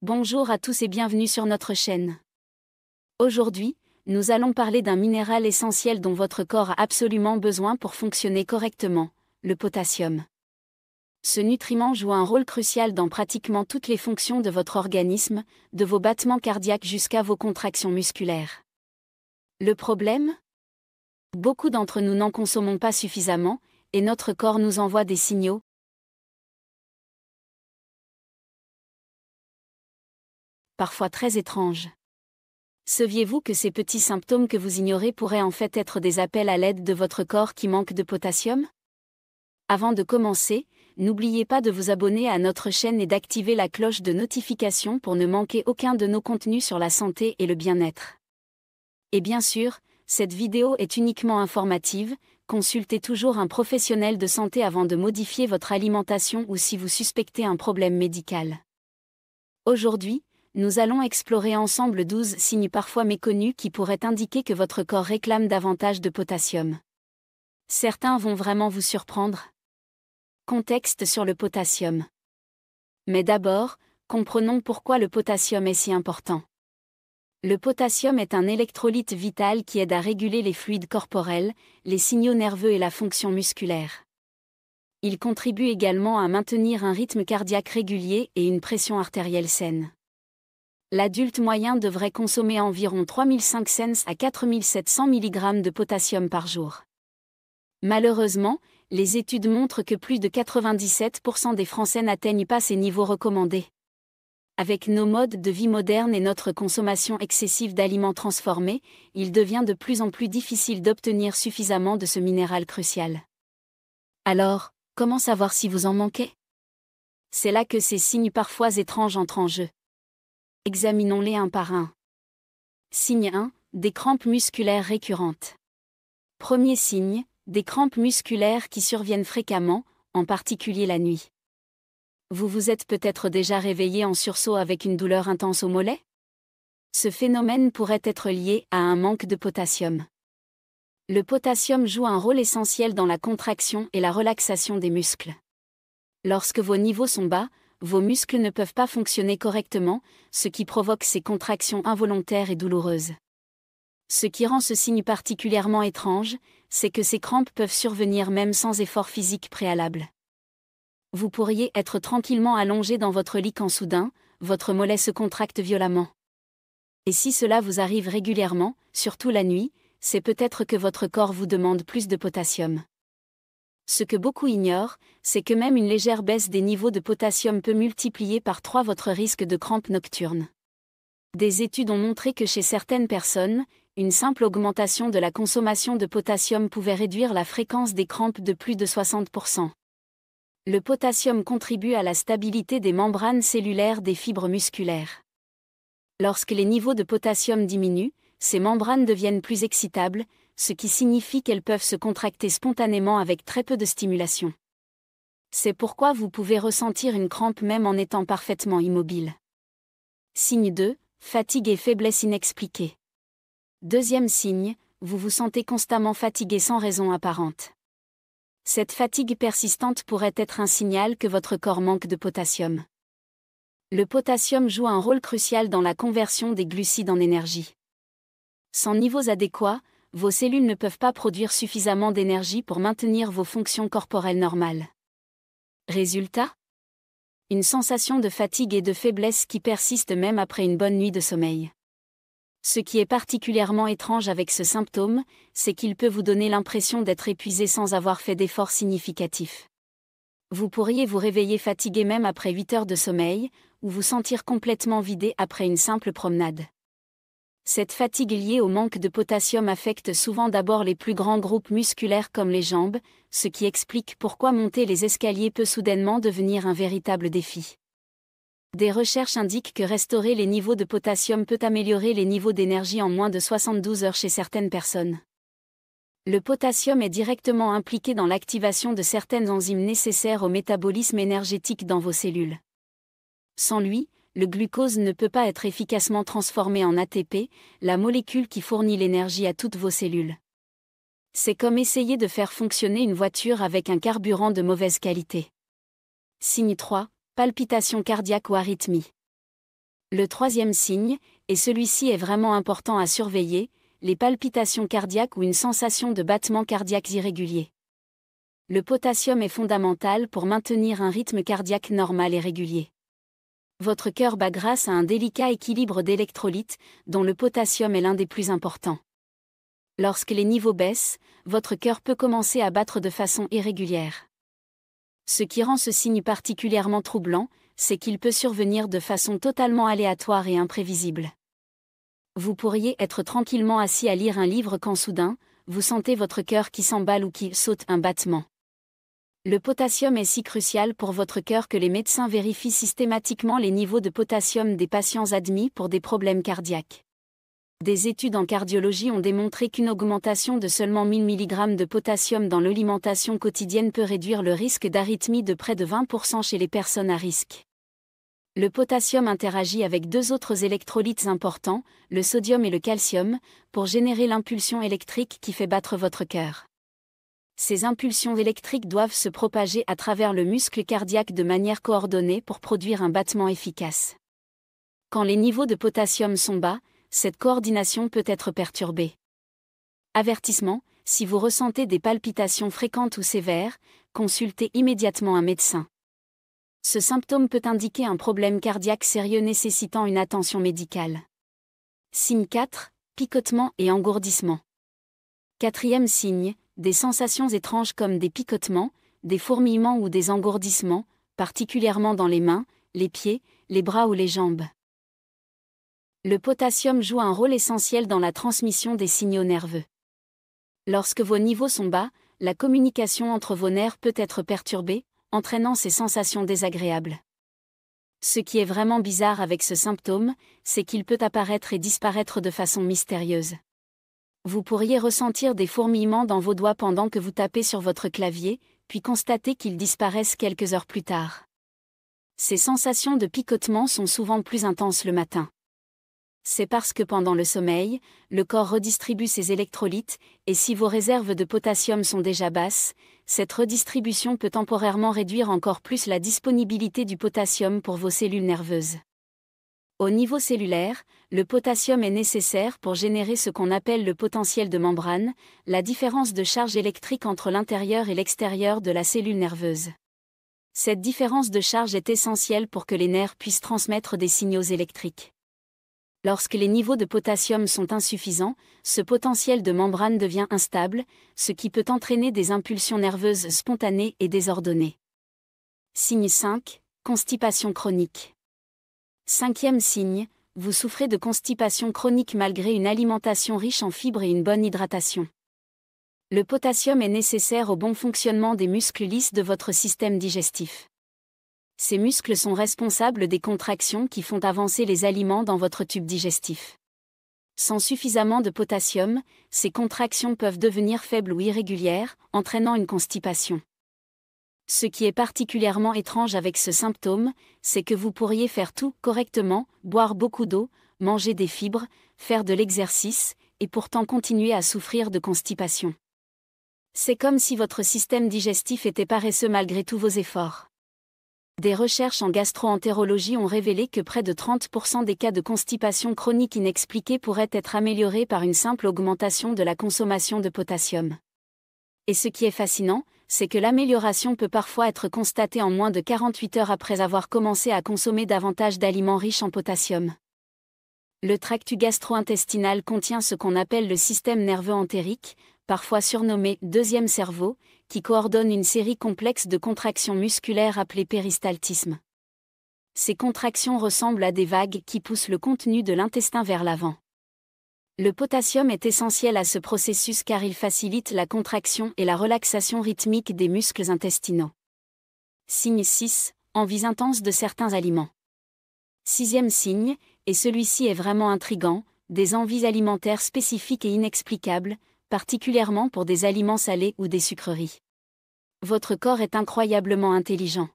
Bonjour à tous et bienvenue sur notre chaîne. Aujourd'hui, nous allons parler d'un minéral essentiel dont votre corps a absolument besoin pour fonctionner correctement, le potassium. Ce nutriment joue un rôle crucial dans pratiquement toutes les fonctions de votre organisme, de vos battements cardiaques jusqu'à vos contractions musculaires. Le problème ? Beaucoup d'entre nous n'en consommons pas suffisamment, et notre corps nous envoie des signaux, parfois très étranges. Saviez-vous que ces petits symptômes que vous ignorez pourraient en fait être des appels à l'aide de votre corps qui manque de potassium ? Avant de commencer, n'oubliez pas de vous abonner à notre chaîne et d'activer la cloche de notification pour ne manquer aucun de nos contenus sur la santé et le bien-être. Et bien sûr, cette vidéo est uniquement informative, consultez toujours un professionnel de santé avant de modifier votre alimentation ou si vous suspectez un problème médical. Aujourd'hui, nous allons explorer ensemble 12 signes parfois méconnus qui pourraient indiquer que votre corps réclame davantage de potassium. Certains vont vraiment vous surprendre. Contexte sur le potassium. Mais d'abord, comprenons pourquoi le potassium est si important. Le potassium est un électrolyte vital qui aide à réguler les fluides corporels, les signaux nerveux et la fonction musculaire. Il contribue également à maintenir un rythme cardiaque régulier et une pression artérielle saine. L'adulte moyen devrait consommer environ 3500 à 4700 mg de potassium par jour. Malheureusement, les études montrent que plus de 97% des Français n'atteignent pas ces niveaux recommandés. Avec nos modes de vie modernes et notre consommation excessive d'aliments transformés, il devient de plus en plus difficile d'obtenir suffisamment de ce minéral crucial. Alors, comment savoir si vous en manquez ? C'est là que ces signes parfois étranges entrent en jeu. Examinons-les un par un. Signe 1, des crampes musculaires récurrentes. Premier signe, des crampes musculaires qui surviennent fréquemment, en particulier la nuit. Vous vous êtes peut-être déjà réveillé en sursaut avec une douleur intense au mollet ? Ce phénomène pourrait être lié à un manque de potassium. Le potassium joue un rôle essentiel dans la contraction et la relaxation des muscles. Lorsque vos niveaux sont bas, vos muscles ne peuvent pas fonctionner correctement, ce qui provoque ces contractions involontaires et douloureuses. Ce qui rend ce signe particulièrement étrange, c'est que ces crampes peuvent survenir même sans effort physique préalable. Vous pourriez être tranquillement allongé dans votre lit quand soudain, votre mollet se contracte violemment. Et si cela vous arrive régulièrement, surtout la nuit, c'est peut-être que votre corps vous demande plus de potassium. Ce que beaucoup ignorent, c'est que même une légère baisse des niveaux de potassium peut multiplier par 3 votre risque de crampes nocturnes. Des études ont montré que chez certaines personnes, une simple augmentation de la consommation de potassium pouvait réduire la fréquence des crampes de plus de 60%. Le potassium contribue à la stabilité des membranes cellulaires des fibres musculaires. Lorsque les niveaux de potassium diminuent, ces membranes deviennent plus excitables, ce qui signifie qu'elles peuvent se contracter spontanément avec très peu de stimulation. C'est pourquoi vous pouvez ressentir une crampe même en étant parfaitement immobile. Signe 2, fatigue et faiblesse inexpliquée. Deuxième signe, vous vous sentez constamment fatigué sans raison apparente. Cette fatigue persistante pourrait être un signal que votre corps manque de potassium. Le potassium joue un rôle crucial dans la conversion des glucides en énergie. Sans niveaux adéquats, vos cellules ne peuvent pas produire suffisamment d'énergie pour maintenir vos fonctions corporelles normales. Résultat ? Une sensation de fatigue et de faiblesse qui persiste même après une bonne nuit de sommeil. Ce qui est particulièrement étrange avec ce symptôme, c'est qu'il peut vous donner l'impression d'être épuisé sans avoir fait d'efforts significatifs. Vous pourriez vous réveiller fatigué même après 8 heures de sommeil, ou vous sentir complètement vidé après une simple promenade. Cette fatigue liée au manque de potassium affecte souvent d'abord les plus grands groupes musculaires comme les jambes, ce qui explique pourquoi monter les escaliers peut soudainement devenir un véritable défi. Des recherches indiquent que restaurer les niveaux de potassium peut améliorer les niveaux d'énergie en moins de 72 heures chez certaines personnes. Le potassium est directement impliqué dans l'activation de certaines enzymes nécessaires au métabolisme énergétique dans vos cellules. Sans lui, le glucose ne peut pas être efficacement transformé en ATP, la molécule qui fournit l'énergie à toutes vos cellules. C'est comme essayer de faire fonctionner une voiture avec un carburant de mauvaise qualité. Signe 3, palpitations cardiaques ou arythmie. Le troisième signe, et celui-ci est vraiment important à surveiller, les palpitations cardiaques ou une sensation de battements cardiaques irréguliers. Le potassium est fondamental pour maintenir un rythme cardiaque normal et régulier. Votre cœur bat grâce à un délicat équilibre d'électrolytes, dont le potassium est l'un des plus importants. Lorsque les niveaux baissent, votre cœur peut commencer à battre de façon irrégulière. Ce qui rend ce signe particulièrement troublant, c'est qu'il peut survenir de façon totalement aléatoire et imprévisible. Vous pourriez être tranquillement assis à lire un livre quand soudain, vous sentez votre cœur qui s'emballe ou qui saute un battement. Le potassium est si crucial pour votre cœur que les médecins vérifient systématiquement les niveaux de potassium des patients admis pour des problèmes cardiaques. Des études en cardiologie ont démontré qu'une augmentation de seulement 1000 mg de potassium dans l'alimentation quotidienne peut réduire le risque d'arythmie de près de 20% chez les personnes à risque. Le potassium interagit avec deux autres électrolytes importants, le sodium et le calcium, pour générer l'impulsion électrique qui fait battre votre cœur. Ces impulsions électriques doivent se propager à travers le muscle cardiaque de manière coordonnée pour produire un battement efficace. Quand les niveaux de potassium sont bas, cette coordination peut être perturbée. Avertissement, si vous ressentez des palpitations fréquentes ou sévères, consultez immédiatement un médecin. Ce symptôme peut indiquer un problème cardiaque sérieux nécessitant une attention médicale. Signe 4, picotement et engourdissement. Quatrième signe, des sensations étranges comme des picotements, des fourmillements ou des engourdissements, particulièrement dans les mains, les pieds, les bras ou les jambes. Le potassium joue un rôle essentiel dans la transmission des signaux nerveux. Lorsque vos niveaux sont bas, la communication entre vos nerfs peut être perturbée, entraînant ces sensations désagréables. Ce qui est vraiment bizarre avec ce symptôme, c'est qu'il peut apparaître et disparaître de façon mystérieuse. Vous pourriez ressentir des fourmillements dans vos doigts pendant que vous tapez sur votre clavier, puis constater qu'ils disparaissent quelques heures plus tard. Ces sensations de picotement sont souvent plus intenses le matin. C'est parce que pendant le sommeil, le corps redistribue ses électrolytes, et si vos réserves de potassium sont déjà basses, cette redistribution peut temporairement réduire encore plus la disponibilité du potassium pour vos cellules nerveuses. Au niveau cellulaire, le potassium est nécessaire pour générer ce qu'on appelle le potentiel de membrane, la différence de charge électrique entre l'intérieur et l'extérieur de la cellule nerveuse. Cette différence de charge est essentielle pour que les nerfs puissent transmettre des signaux électriques. Lorsque les niveaux de potassium sont insuffisants, ce potentiel de membrane devient instable, ce qui peut entraîner des impulsions nerveuses spontanées et désordonnées. Signe 5, constipation chronique. Cinquième signe, vous souffrez de constipation chronique malgré une alimentation riche en fibres et une bonne hydratation. Le potassium est nécessaire au bon fonctionnement des muscles lisses de votre système digestif. Ces muscles sont responsables des contractions qui font avancer les aliments dans votre tube digestif. Sans suffisamment de potassium, ces contractions peuvent devenir faibles ou irrégulières, entraînant une constipation. Ce qui est particulièrement étrange avec ce symptôme, c'est que vous pourriez faire tout correctement, boire beaucoup d'eau, manger des fibres, faire de l'exercice, et pourtant continuer à souffrir de constipation. C'est comme si votre système digestif était paresseux malgré tous vos efforts. Des recherches en gastro-entérologie ont révélé que près de 30% des cas de constipation chronique inexpliquée pourraient être améliorés par une simple augmentation de la consommation de potassium. Et ce qui est fascinant, c'est que l'amélioration peut parfois être constatée en moins de 48 heures après avoir commencé à consommer davantage d'aliments riches en potassium. Le tractus gastro-intestinal contient ce qu'on appelle le système nerveux entérique, parfois surnommé « deuxième cerveau », qui coordonne une série complexe de contractions musculaires appelées péristaltisme. Ces contractions ressemblent à des vagues qui poussent le contenu de l'intestin vers l'avant. Le potassium est essentiel à ce processus car il facilite la contraction et la relaxation rythmique des muscles intestinaux. Signe 6, envies intenses de certains aliments. Sixième signe, et celui-ci est vraiment intrigant, des envies alimentaires spécifiques et inexplicables, particulièrement pour des aliments salés ou des sucreries. Votre corps est incroyablement intelligent.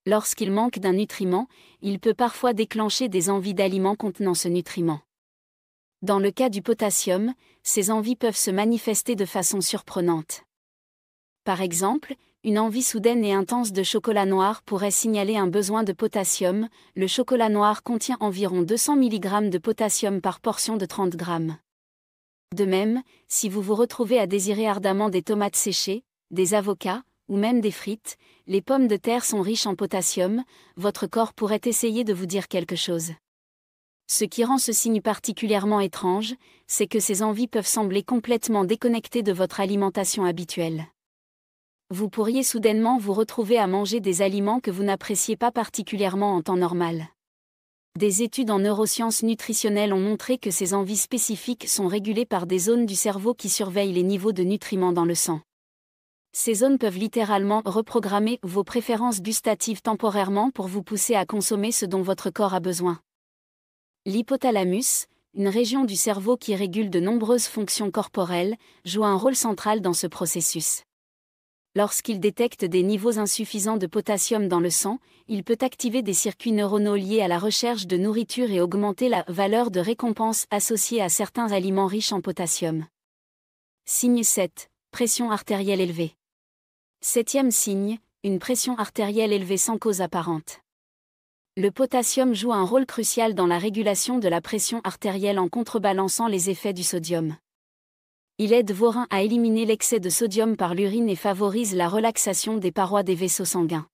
Lorsqu'il manque d'un nutriment, il peut parfois déclencher des envies d'aliments contenant ce nutriment. Dans le cas du potassium, ces envies peuvent se manifester de façon surprenante. Par exemple, une envie soudaine et intense de chocolat noir pourrait signaler un besoin de potassium. Le chocolat noir contient environ 200 mg de potassium par portion de 30 g. De même, si vous vous retrouvez à désirer ardemment des tomates séchées, des avocats, ou même des frites, les pommes de terre sont riches en potassium, votre corps pourrait essayer de vous dire quelque chose. Ce qui rend ce signe particulièrement étrange, c'est que ces envies peuvent sembler complètement déconnectées de votre alimentation habituelle. Vous pourriez soudainement vous retrouver à manger des aliments que vous n'appréciez pas particulièrement en temps normal. Des études en neurosciences nutritionnelles ont montré que ces envies spécifiques sont régulées par des zones du cerveau qui surveillent les niveaux de nutriments dans le sang. Ces zones peuvent littéralement reprogrammer vos préférences gustatives temporairement pour vous pousser à consommer ce dont votre corps a besoin. L'hypothalamus, une région du cerveau qui régule de nombreuses fonctions corporelles, joue un rôle central dans ce processus. Lorsqu'il détecte des niveaux insuffisants de potassium dans le sang, il peut activer des circuits neuronaux liés à la recherche de nourriture et augmenter la valeur de récompense associée à certains aliments riches en potassium. Signe 7. Pression artérielle élevée. 7e signe, une pression artérielle élevée sans cause apparente. Le potassium joue un rôle crucial dans la régulation de la pression artérielle en contrebalançant les effets du sodium. Il aide vos reins à éliminer l'excès de sodium par l'urine et favorise la relaxation des parois des vaisseaux sanguins.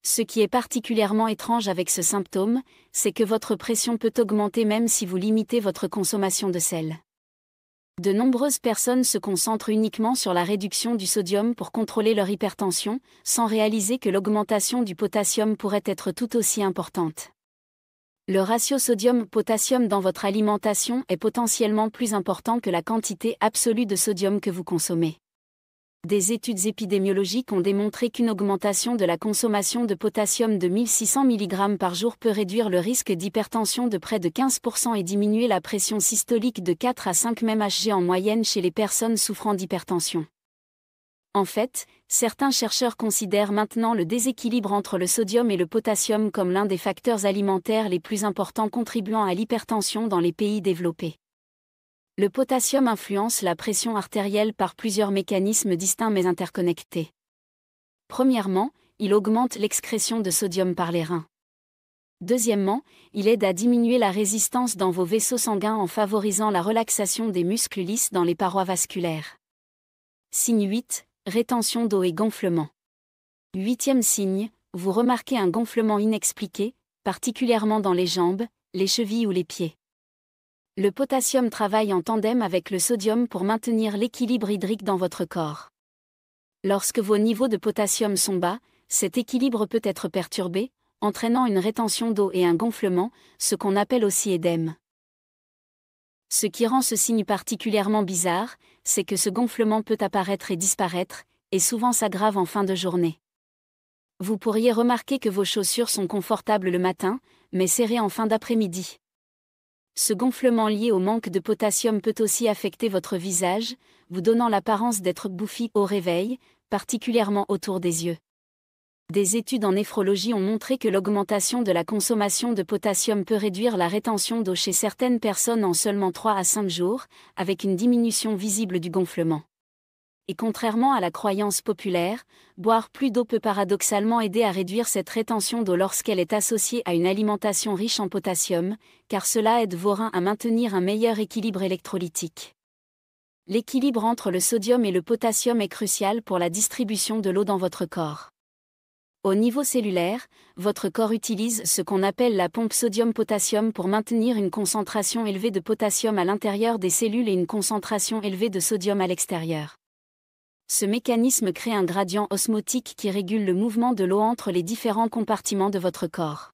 Ce qui est particulièrement étrange avec ce symptôme, c'est que votre pression peut augmenter même si vous limitez votre consommation de sel. De nombreuses personnes se concentrent uniquement sur la réduction du sodium pour contrôler leur hypertension, sans réaliser que l'augmentation du potassium pourrait être tout aussi importante. Le ratio sodium-potassium dans votre alimentation est potentiellement plus important que la quantité absolue de sodium que vous consommez. Des études épidémiologiques ont démontré qu'une augmentation de la consommation de potassium de 1600 mg par jour peut réduire le risque d'hypertension de près de 15% et diminuer la pression systolique de 4 à 5 mmHg en moyenne chez les personnes souffrant d'hypertension. En fait, certains chercheurs considèrent maintenant le déséquilibre entre le sodium et le potassium comme l'un des facteurs alimentaires les plus importants contribuant à l'hypertension dans les pays développés. Le potassium influence la pression artérielle par plusieurs mécanismes distincts mais interconnectés. Premièrement, il augmente l'excrétion de sodium par les reins. Deuxièmement, il aide à diminuer la résistance dans vos vaisseaux sanguins en favorisant la relaxation des muscles lisses dans les parois vasculaires. Signe 8. Rétention d'eau et gonflement. 8e signe, vous remarquez un gonflement inexpliqué, particulièrement dans les jambes, les chevilles ou les pieds. Le potassium travaille en tandem avec le sodium pour maintenir l'équilibre hydrique dans votre corps. Lorsque vos niveaux de potassium sont bas, cet équilibre peut être perturbé, entraînant une rétention d'eau et un gonflement, ce qu'on appelle aussi édème. Ce qui rend ce signe particulièrement bizarre, c'est que ce gonflement peut apparaître et disparaître, et souvent s'aggrave en fin de journée. Vous pourriez remarquer que vos chaussures sont confortables le matin, mais serrées en fin d'après-midi. Ce gonflement lié au manque de potassium peut aussi affecter votre visage, vous donnant l'apparence d'être bouffi au réveil, particulièrement autour des yeux. Des études en néphrologie ont montré que l'augmentation de la consommation de potassium peut réduire la rétention d'eau chez certaines personnes en seulement 3 à 5 jours, avec une diminution visible du gonflement. Et contrairement à la croyance populaire, boire plus d'eau peut paradoxalement aider à réduire cette rétention d'eau lorsqu'elle est associée à une alimentation riche en potassium, car cela aide vos reins à maintenir un meilleur équilibre électrolytique. L'équilibre entre le sodium et le potassium est crucial pour la distribution de l'eau dans votre corps. Au niveau cellulaire, votre corps utilise ce qu'on appelle la pompe sodium-potassium pour maintenir une concentration élevée de potassium à l'intérieur des cellules et une concentration élevée de sodium à l'extérieur. Ce mécanisme crée un gradient osmotique qui régule le mouvement de l'eau entre les différents compartiments de votre corps.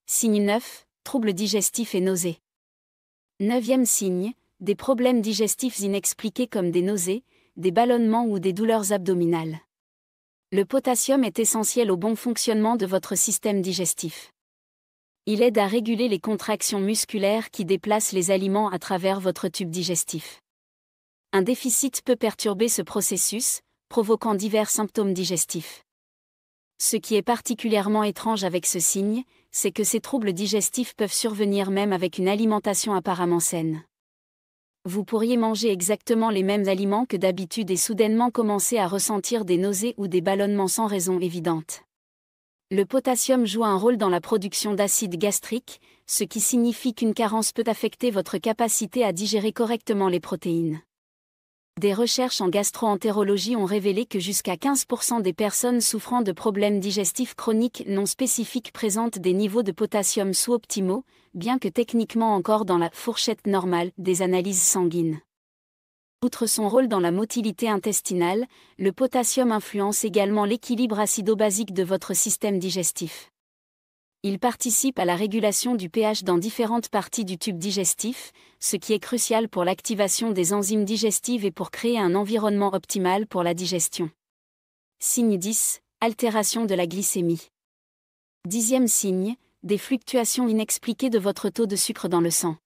Signe 9, troubles digestifs et nausées. 9e signe, des problèmes digestifs inexpliqués comme des nausées, des ballonnements ou des douleurs abdominales. Le potassium est essentiel au bon fonctionnement de votre système digestif. Il aide à réguler les contractions musculaires qui déplacent les aliments à travers votre tube digestif. Un déficit peut perturber ce processus, provoquant divers symptômes digestifs. Ce qui est particulièrement étrange avec ce signe, c'est que ces troubles digestifs peuvent survenir même avec une alimentation apparemment saine. Vous pourriez manger exactement les mêmes aliments que d'habitude et soudainement commencer à ressentir des nausées ou des ballonnements sans raison évidente. Le potassium joue un rôle dans la production d'acide gastrique, ce qui signifie qu'une carence peut affecter votre capacité à digérer correctement les protéines. Des recherches en gastro-entérologie ont révélé que jusqu'à 15% des personnes souffrant de problèmes digestifs chroniques non spécifiques présentent des niveaux de potassium sous-optimaux, bien que techniquement encore dans la fourchette normale des analyses sanguines. Outre son rôle dans la motilité intestinale, le potassium influence également l'équilibre acido-basique de votre système digestif. Il participe à la régulation du pH dans différentes parties du tube digestif, ce qui est crucial pour l'activation des enzymes digestives et pour créer un environnement optimal pour la digestion. Signe 10. Altération de la glycémie. 10e signe, des fluctuations inexpliquées de votre taux de sucre dans le sang.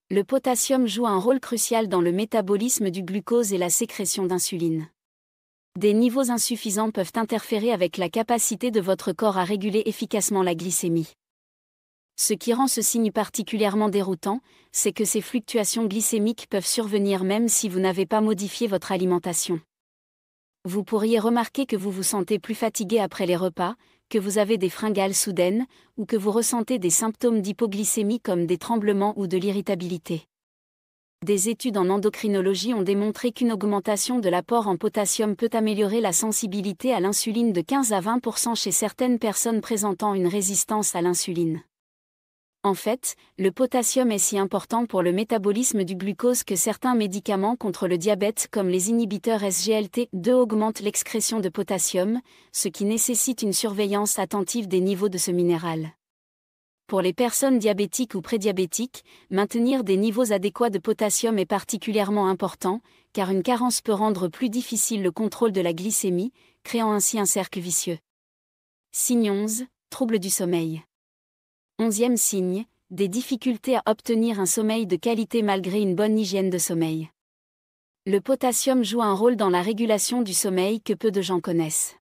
Le potassium joue un rôle crucial dans le métabolisme du glucose et la sécrétion d'insuline. Des niveaux insuffisants peuvent interférer avec la capacité de votre corps à réguler efficacement la glycémie. Ce qui rend ce signe particulièrement déroutant, c'est que ces fluctuations glycémiques peuvent survenir même si vous n'avez pas modifié votre alimentation. Vous pourriez remarquer que vous vous sentez plus fatigué après les repas, que vous avez des fringales soudaines, ou que vous ressentez des symptômes d'hypoglycémie comme des tremblements ou de l'irritabilité. Des études en endocrinologie ont démontré qu'une augmentation de l'apport en potassium peut améliorer la sensibilité à l'insuline de 15 à 20% chez certaines personnes présentant une résistance à l'insuline. En fait, le potassium est si important pour le métabolisme du glucose que certains médicaments contre le diabète comme les inhibiteurs SGLT2 augmentent l'excrétion de potassium, ce qui nécessite une surveillance attentive des niveaux de ce minéral. Pour les personnes diabétiques ou prédiabétiques, maintenir des niveaux adéquats de potassium est particulièrement important, car une carence peut rendre plus difficile le contrôle de la glycémie, créant ainsi un cercle vicieux. Signe 11, troubles du sommeil. 11e signe, des difficultés à obtenir un sommeil de qualité malgré une bonne hygiène de sommeil. Le potassium joue un rôle dans la régulation du sommeil que peu de gens connaissent.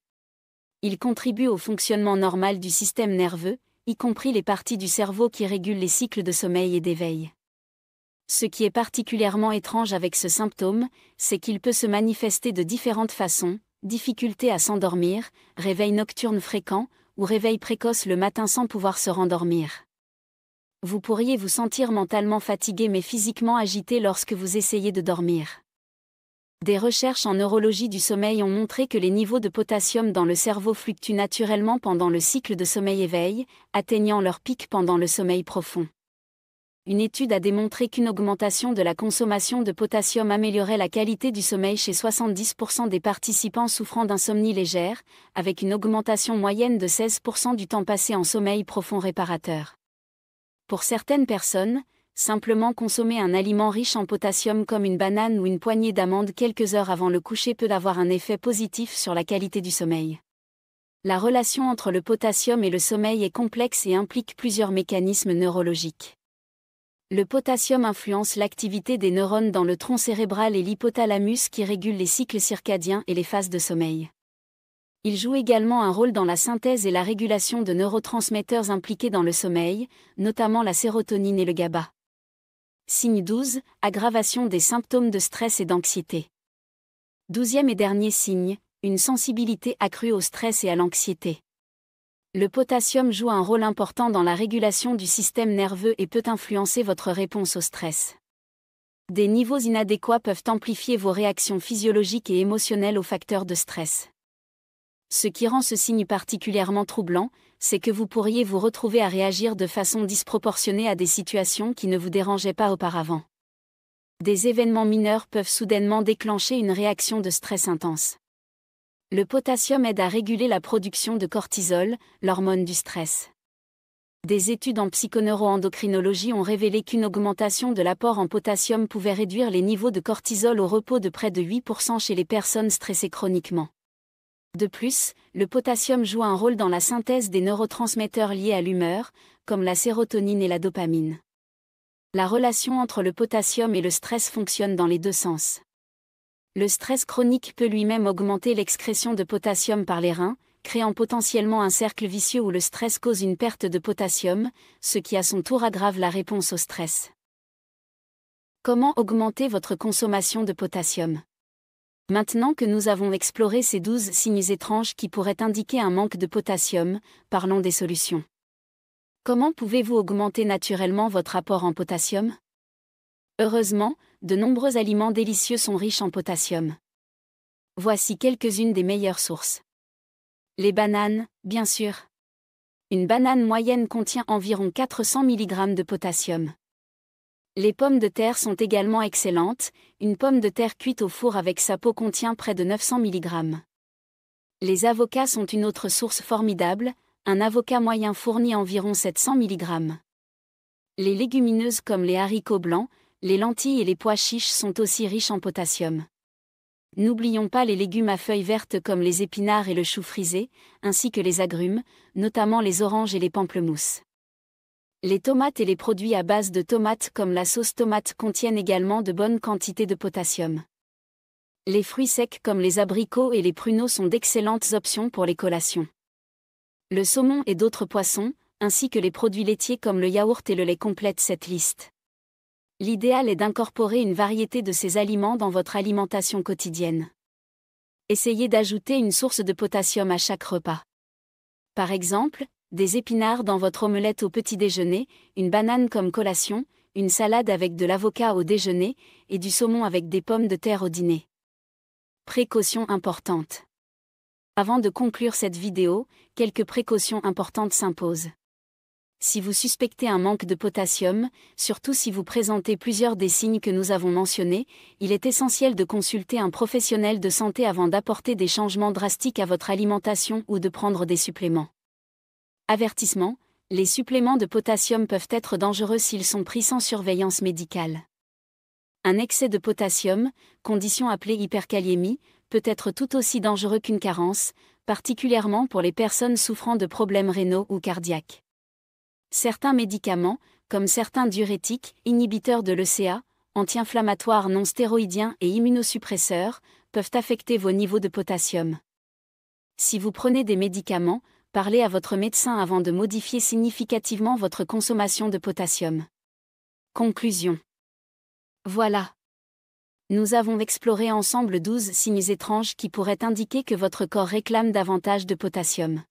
Il contribue au fonctionnement normal du système nerveux, y compris les parties du cerveau qui régulent les cycles de sommeil et d'éveil. Ce qui est particulièrement étrange avec ce symptôme, c'est qu'il peut se manifester de différentes façons, difficulté à s'endormir, réveil nocturne fréquent, ou réveil précoce le matin sans pouvoir se rendormir. Vous pourriez vous sentir mentalement fatigué mais physiquement agité lorsque vous essayez de dormir. Des recherches en neurologie du sommeil ont montré que les niveaux de potassium dans le cerveau fluctuent naturellement pendant le cycle de sommeil-éveil, atteignant leur pic pendant le sommeil profond. Une étude a démontré qu'une augmentation de la consommation de potassium améliorait la qualité du sommeil chez 70% des participants souffrant d'insomnie légère, avec une augmentation moyenne de 16% du temps passé en sommeil profond réparateur. Pour certaines personnes, simplement consommer un aliment riche en potassium comme une banane ou une poignée d'amandes quelques heures avant le coucher peut avoir un effet positif sur la qualité du sommeil. La relation entre le potassium et le sommeil est complexe et implique plusieurs mécanismes neurologiques. Le potassium influence l'activité des neurones dans le tronc cérébral et l'hypothalamus qui régule les cycles circadiens et les phases de sommeil. Il joue également un rôle dans la synthèse et la régulation de neurotransmetteurs impliqués dans le sommeil, notamment la sérotonine et le GABA. Signe 12, aggravation des symptômes de stress et d'anxiété. 12e et dernier signe, une sensibilité accrue au stress et à l'anxiété. Le potassium joue un rôle important dans la régulation du système nerveux et peut influencer votre réponse au stress. Des niveaux inadéquats peuvent amplifier vos réactions physiologiques et émotionnelles aux facteurs de stress. Ce qui rend ce signe particulièrement troublant, c'est que vous pourriez vous retrouver à réagir de façon disproportionnée à des situations qui ne vous dérangeaient pas auparavant. Des événements mineurs peuvent soudainement déclencher une réaction de stress intense. Le potassium aide à réguler la production de cortisol, l'hormone du stress. Des études en psychoneuroendocrinologie ont révélé qu'une augmentation de l'apport en potassium pouvait réduire les niveaux de cortisol au repos de près de 8% chez les personnes stressées chroniquement. De plus, le potassium joue un rôle dans la synthèse des neurotransmetteurs liés à l'humeur, comme la sérotonine et la dopamine. La relation entre le potassium et le stress fonctionne dans les deux sens. Le stress chronique peut lui-même augmenter l'excrétion de potassium par les reins, créant potentiellement un cercle vicieux où le stress cause une perte de potassium, ce qui à son tour aggrave la réponse au stress. Comment augmenter votre consommation de potassium? Maintenant que nous avons exploré ces 12 signes étranges qui pourraient indiquer un manque de potassium, parlons des solutions. Comment pouvez-vous augmenter naturellement votre apport en potassium? Heureusement, de nombreux aliments délicieux sont riches en potassium. Voici quelques-unes des meilleures sources. Les bananes, bien sûr. Une banane moyenne contient environ 400 mg de potassium. Les pommes de terre sont également excellentes, une pomme de terre cuite au four avec sa peau contient près de 900 mg. Les avocats sont une autre source formidable, un avocat moyen fournit environ 700 mg. Les légumineuses comme les haricots blancs, les lentilles et les pois chiches sont aussi riches en potassium. N'oublions pas les légumes à feuilles vertes comme les épinards et le chou frisé, ainsi que les agrumes, notamment les oranges et les pamplemousses. Les tomates et les produits à base de tomates comme la sauce tomate contiennent également de bonnes quantités de potassium. Les fruits secs comme les abricots et les pruneaux sont d'excellentes options pour les collations. Le saumon et d'autres poissons, ainsi que les produits laitiers comme le yaourt et le lait complètent cette liste. L'idéal est d'incorporer une variété de ces aliments dans votre alimentation quotidienne. Essayez d'ajouter une source de potassium à chaque repas. Par exemple, des épinards dans votre omelette au petit déjeuner, une banane comme collation, une salade avec de l'avocat au déjeuner, et du saumon avec des pommes de terre au dîner. Précautions importantes. Avant de conclure cette vidéo, quelques précautions importantes s'imposent. Si vous suspectez un manque de potassium, surtout si vous présentez plusieurs des signes que nous avons mentionnés, il est essentiel de consulter un professionnel de santé avant d'apporter des changements drastiques à votre alimentation ou de prendre des suppléments. Avertissement, les suppléments de potassium peuvent être dangereux s'ils sont pris sans surveillance médicale. Un excès de potassium, condition appelée hyperkaliémie, peut être tout aussi dangereux qu'une carence, particulièrement pour les personnes souffrant de problèmes rénaux ou cardiaques. Certains médicaments, comme certains diurétiques, inhibiteurs de l'ECA, anti-inflammatoires non stéroïdiens et immunosuppresseurs, peuvent affecter vos niveaux de potassium. Si vous prenez des médicaments, parlez à votre médecin avant de modifier significativement votre consommation de potassium. Conclusion. Voilà. Nous avons exploré ensemble 12 signes étranges qui pourraient indiquer que votre corps réclame davantage de potassium.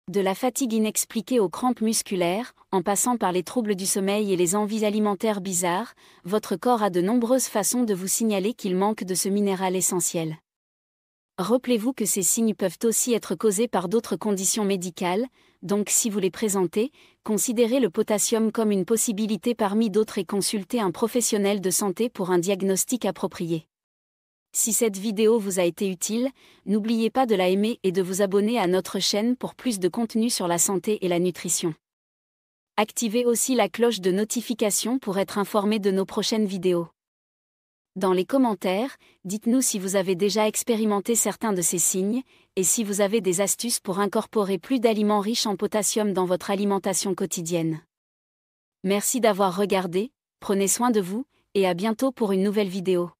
De la fatigue inexpliquée aux crampes musculaires, en passant par les troubles du sommeil et les envies alimentaires bizarres, votre corps a de nombreuses façons de vous signaler qu'il manque de ce minéral essentiel. Rappelez-vous que ces signes peuvent aussi être causés par d'autres conditions médicales, donc si vous les présentez, considérez le potassium comme une possibilité parmi d'autres et consultez un professionnel de santé pour un diagnostic approprié. Si cette vidéo vous a été utile, n'oubliez pas de la aimer et de vous abonner à notre chaîne pour plus de contenu sur la santé et la nutrition. Activez aussi la cloche de notification pour être informé de nos prochaines vidéos. Dans les commentaires, dites-nous si vous avez déjà expérimenté certains de ces signes, et si vous avez des astuces pour incorporer plus d'aliments riches en potassium dans votre alimentation quotidienne. Merci d'avoir regardé, prenez soin de vous, et à bientôt pour une nouvelle vidéo.